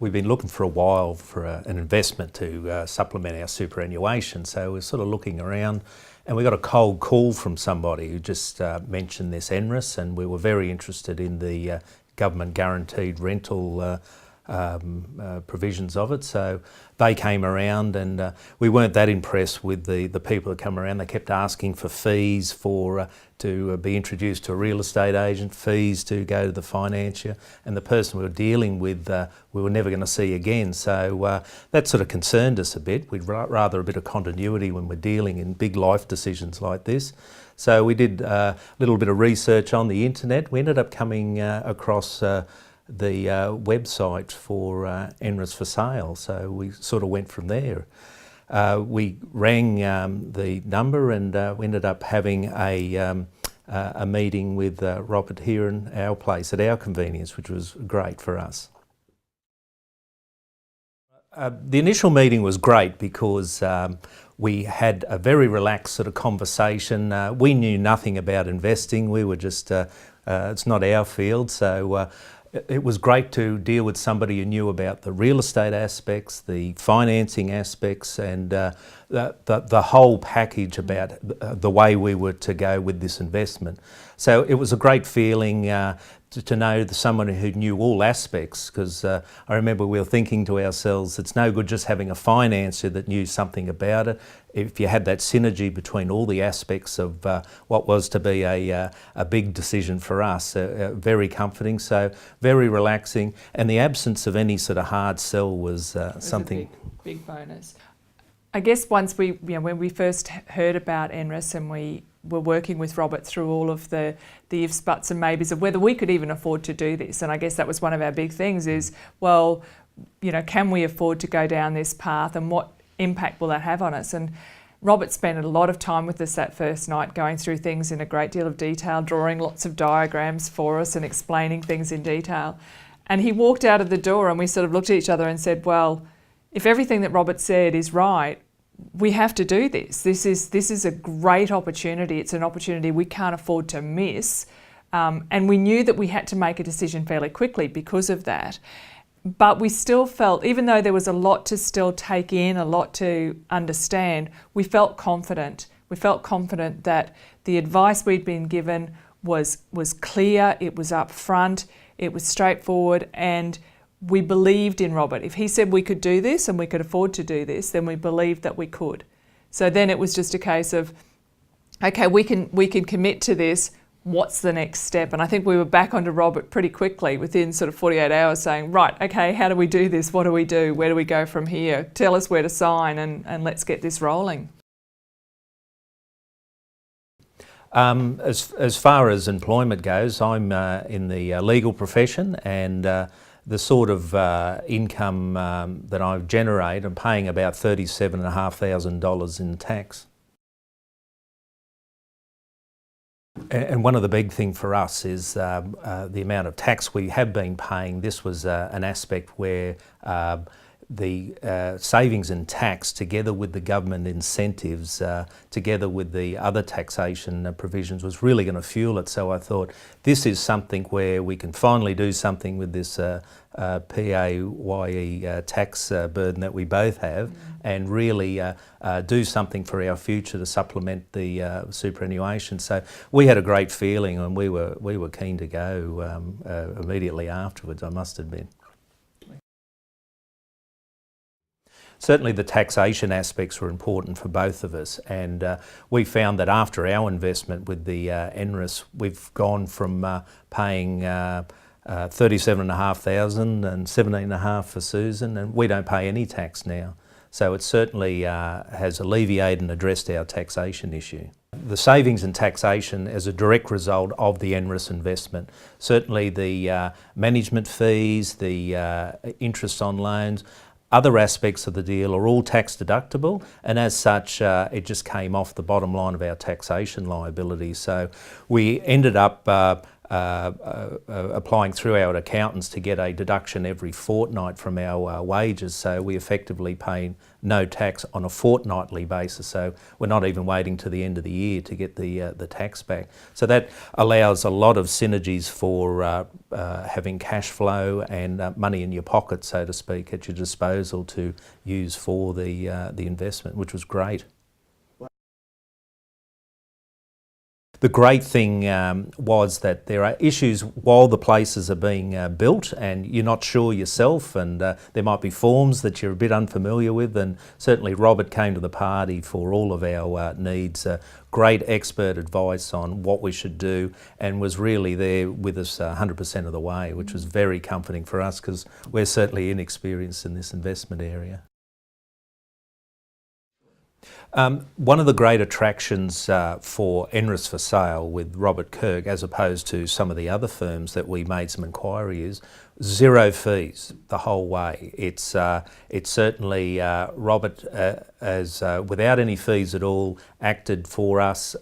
We've been looking for a while for an investment to supplement our superannuation, so we're sort of looking around, and we got a cold call from somebody who just mentioned this NRAS, and we were very interested in the government guaranteed rental provisions of it. So they came around, and we weren't that impressed with the people that come around. They kept asking for fees to be introduced to a real estate agent, fees to go to the financier, and the person we were dealing with we were never going to see again. So that sort of concerned us a bit. We'd rather a bit of continuity when we're dealing in big life decisions like this. So we did a little bit of research on the internet. We ended up coming across the website for NRAS for sale, so we sort of went from there. We rang the number, and we ended up having a meeting with Robert here in our place at our convenience, which was great for us. The initial meeting was great because we had a very relaxed sort of conversation. We knew nothing about investing. We were just, it's not our field, so it was great to deal with somebody who knew about the real estate aspects, the financing aspects, and the whole package about the way we were to go with this investment. So it was a great feeling to know someone who knew all aspects, because I remember we were thinking to ourselves, it's no good just having a financier that knew something about it. If you had that synergy between all the aspects of what was to be a big decision for us, very comforting, so very relaxing, and the absence of any sort of hard sell was something. A big bonus. I guess once when we first heard about NRAS and we were working with Robert through all of the ifs, buts and maybes of whether we could even afford to do this, and I guess that was one of our big things is, well, can we afford to go down this path, and what impact will that have on us? And Robert spent a lot of time with us that first night, going through things in a great deal of detail, drawing lots of diagrams for us and explaining things in detail. And he walked out of the door, and we sort of looked at each other and said, well, if everything that Robert said is right, we have to do this. This is a great opportunity. It's an opportunity we can't afford to miss. And we knew that we had to make a decision fairly quickly because of that. But we still felt, even though there was a lot to still take in, a lot to understand, we felt confident. We felt confident that the advice we'd been given was clear, it was upfront, it was straightforward, and we believed in Robert. If he said we could do this and we could afford to do this, then we believed that we could. So then it was just a case of, okay, we can commit to this. What's the next step? And I think we were back onto Robert pretty quickly within sort of 48 hours saying, right, okay, how do we do this? What do we do? Where do we go from here? Tell us where to sign, and let's get this rolling. As far as employment goes, I'm in the legal profession, and the sort of income that I generate, I'm paying about $37,500 in tax. And one of the big things for us is the amount of tax we have been paying. This was an aspect where the savings in tax, together with the government incentives, together with the other taxation provisions, was really going to fuel it. So I thought this is something where we can finally do something with this PAYE tax burden that we both have, and really do something for our future to supplement the superannuation. So we had a great feeling, and we were keen to go immediately afterwards, I must admit. Certainly the taxation aspects were important for both of us, and we found that after our investment with the NRAS, we've gone from paying $37,500 and $17,500 for Susan, and we don't pay any tax now. So it certainly has alleviated and addressed our taxation issue. The savings in taxation as a direct result of the NRAS investment. Certainly the management fees, the interest on loans, other aspects of the deal are all tax deductible, and as such it just came off the bottom line of our taxation liability. So we ended up applying through our accountants to get a deduction every fortnight from our wages, so we effectively pay no tax on a fortnightly basis, so we're not even waiting to the end of the year to get the tax back. So that allows a lot of synergies for having cash flow and money in your pocket, so to speak, at your disposal to use for the investment, which was great. The great thing was that there are issues while the places are being built and you're not sure yourself, and there might be forms that you're a bit unfamiliar with, and certainly Robert came to the party for all of our needs. Great expert advice on what we should do, and was really there with us 100% of the way, which was very comforting for us because we're certainly inexperienced in this investment area. One of the great attractions for NRAS for sale with Robert Kirk, as opposed to some of the other firms that we made some inquiry, is zero fees the whole way. It's certainly Robert as without any fees at all acted for us,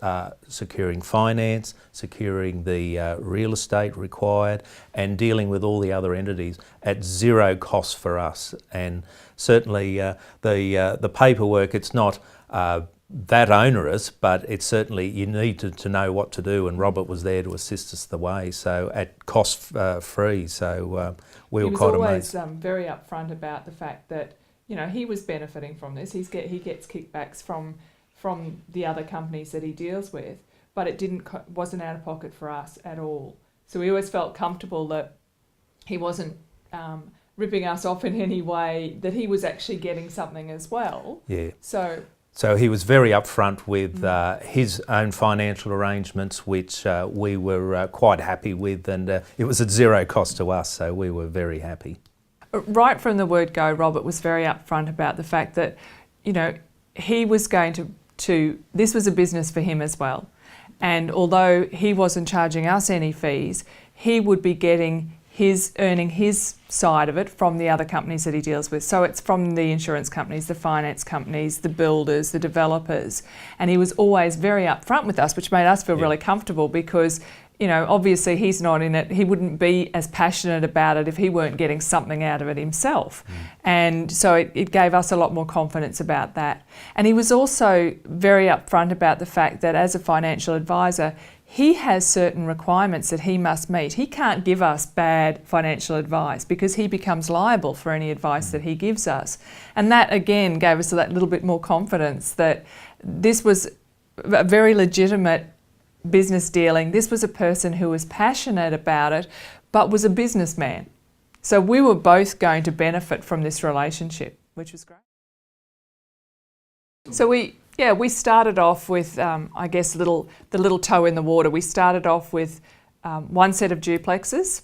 securing finance, securing the real estate required, and dealing with all the other entities at zero cost for us. And certainly the paperwork, it's not that onerous, but it's certainly, you need to know what to do, and Robert was there to assist us the way, so at cost free, so we were quite amazed. He was always very upfront about the fact that, you know, he was benefiting from this. He gets kickbacks from the other companies that he deals with, but it wasn't out of pocket for us at all. So we always felt comfortable that he wasn't ripping us off in any way, that he was actually getting something as well. Yeah. So he was very upfront with his own financial arrangements, which we were quite happy with, and it was at zero cost to us, so we were very happy. Right from the word go, Robert was very upfront about the fact that, you know, he was going to this was a business for him as well. And although he wasn't charging us any fees, he would be earning his side of it from the other companies that he deals with. So it's from the insurance companies, the finance companies, the builders, the developers. And he was always very upfront with us, which made us feel really comfortable because, you know, obviously he's not in it. He wouldn't be as passionate about it if he weren't getting something out of it himself. And so it gave us a lot more confidence about that. And he was also very upfront about the fact that as a financial advisor, he has certain requirements that he must meet. He can't give us bad financial advice because he becomes liable for any advice that he gives us. And that again gave us that little bit more confidence that this was a very legitimate business dealing. This was a person who was passionate about it, but was a businessman. So we were both going to benefit from this relationship, which was great. So we started off with, I guess, the little toe in the water. We started off with one set of duplexes,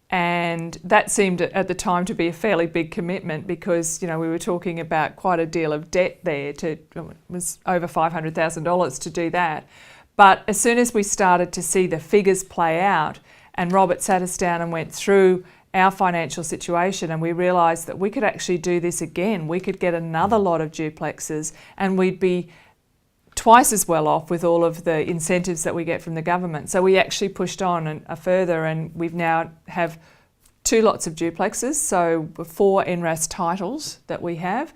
and that seemed at the time to be a fairly big commitment because, you know, we were talking about quite a deal of debt there. It was over $500,000 to do that. But as soon as we started to see the figures play out, and Robert sat us down and went through our financial situation, and we realised that we could actually do this again. We could get another lot of duplexes and we'd be twice as well off with all of the incentives that we get from the government. So we actually pushed on further, and we've now have 2 lots of duplexes, so 4 NRAS titles that we have.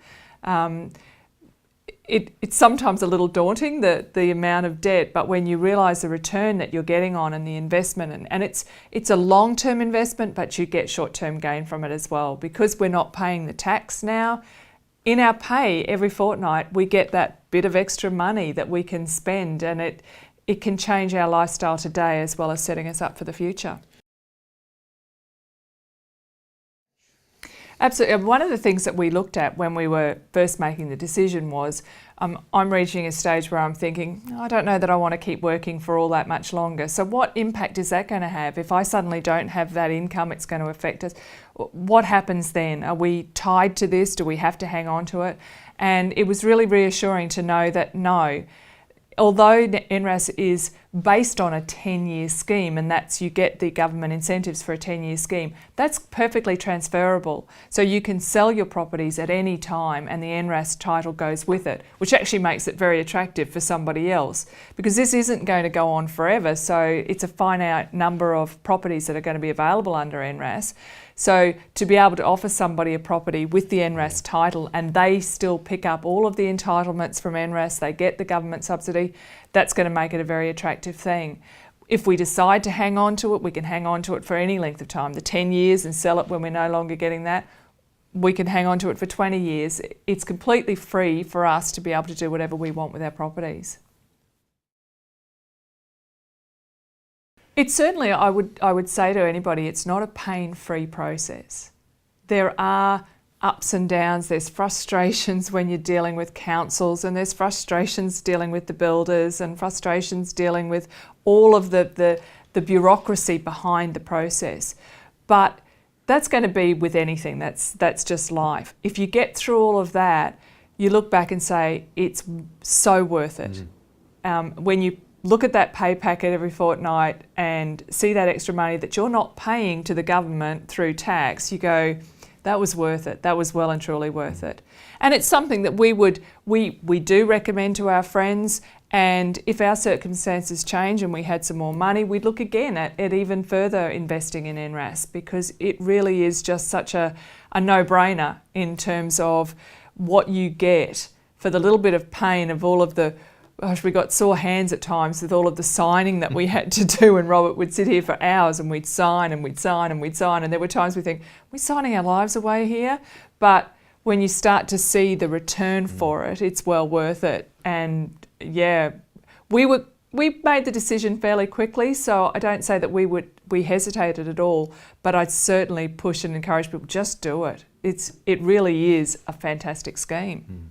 It's sometimes a little daunting, the amount of debt, but when you realise the return that you're getting on and the investment, and it's a long-term investment, but you get short-term gain from it as well. Because we're not paying the tax now, in our pay every fortnight we get that bit of extra money that we can spend, and it can change our lifestyle today as well as setting us up for the future. Absolutely. One of the things that we looked at when we were first making the decision was I'm reaching a stage where I'm thinking, I don't know that I want to keep working for all that much longer. So what impact is that going to have? If I suddenly don't have that income, it's going to affect us. What happens then? Are we tied to this? Do we have to hang on to it? And it was really reassuring to know that no. Although NRAS is based on a 10-year scheme, and that's you get the government incentives for a 10-year scheme. That's perfectly transferable. So you can sell your properties at any time and the NRAS title goes with it, which actually makes it very attractive for somebody else, because this isn't going to go on forever. So it's a finite number of properties that are going to be available under NRAS. So to be able to offer somebody a property with the NRAS title and they still pick up all of the entitlements from NRAS, they get the government subsidy, that's going to make it a very attractive thing. If we decide to hang on to it, we can hang on to it for any length of time, the 10 years, and sell it when we're no longer getting that. We can hang on to it for 20 years. It's completely free for us to be able to do whatever we want with our properties. It's certainly, I would say to anybody, it's not a pain-free process. There are ups and downs, there's frustrations when you're dealing with councils, and there's frustrations dealing with the builders, and frustrations dealing with all of the bureaucracy behind the process. But that's going to be with anything, that's just life. If you get through all of that, you look back and say, it's so worth it. When you look at that pay packet every fortnight and see that extra money that you're not paying to the government through tax, you go, that was worth it. That was well and truly worth it. And it's something that we do recommend to our friends, and if our circumstances change and we had some more money, we'd look again at even further investing in NRAS, because it really is just such a no-brainer in terms of what you get for the little bit of pain of all of the, gosh, we got sore hands at times with all of the signing that we had to do, and Robert would sit here for hours and we'd sign and we'd sign and we'd sign, and there were times we think, we're signing our lives away here. But when you start to see the return for it, it's well worth it. And yeah, we made the decision fairly quickly, so I don't say that we hesitated at all, but I'd certainly push and encourage people, just do it. It really is a fantastic scheme.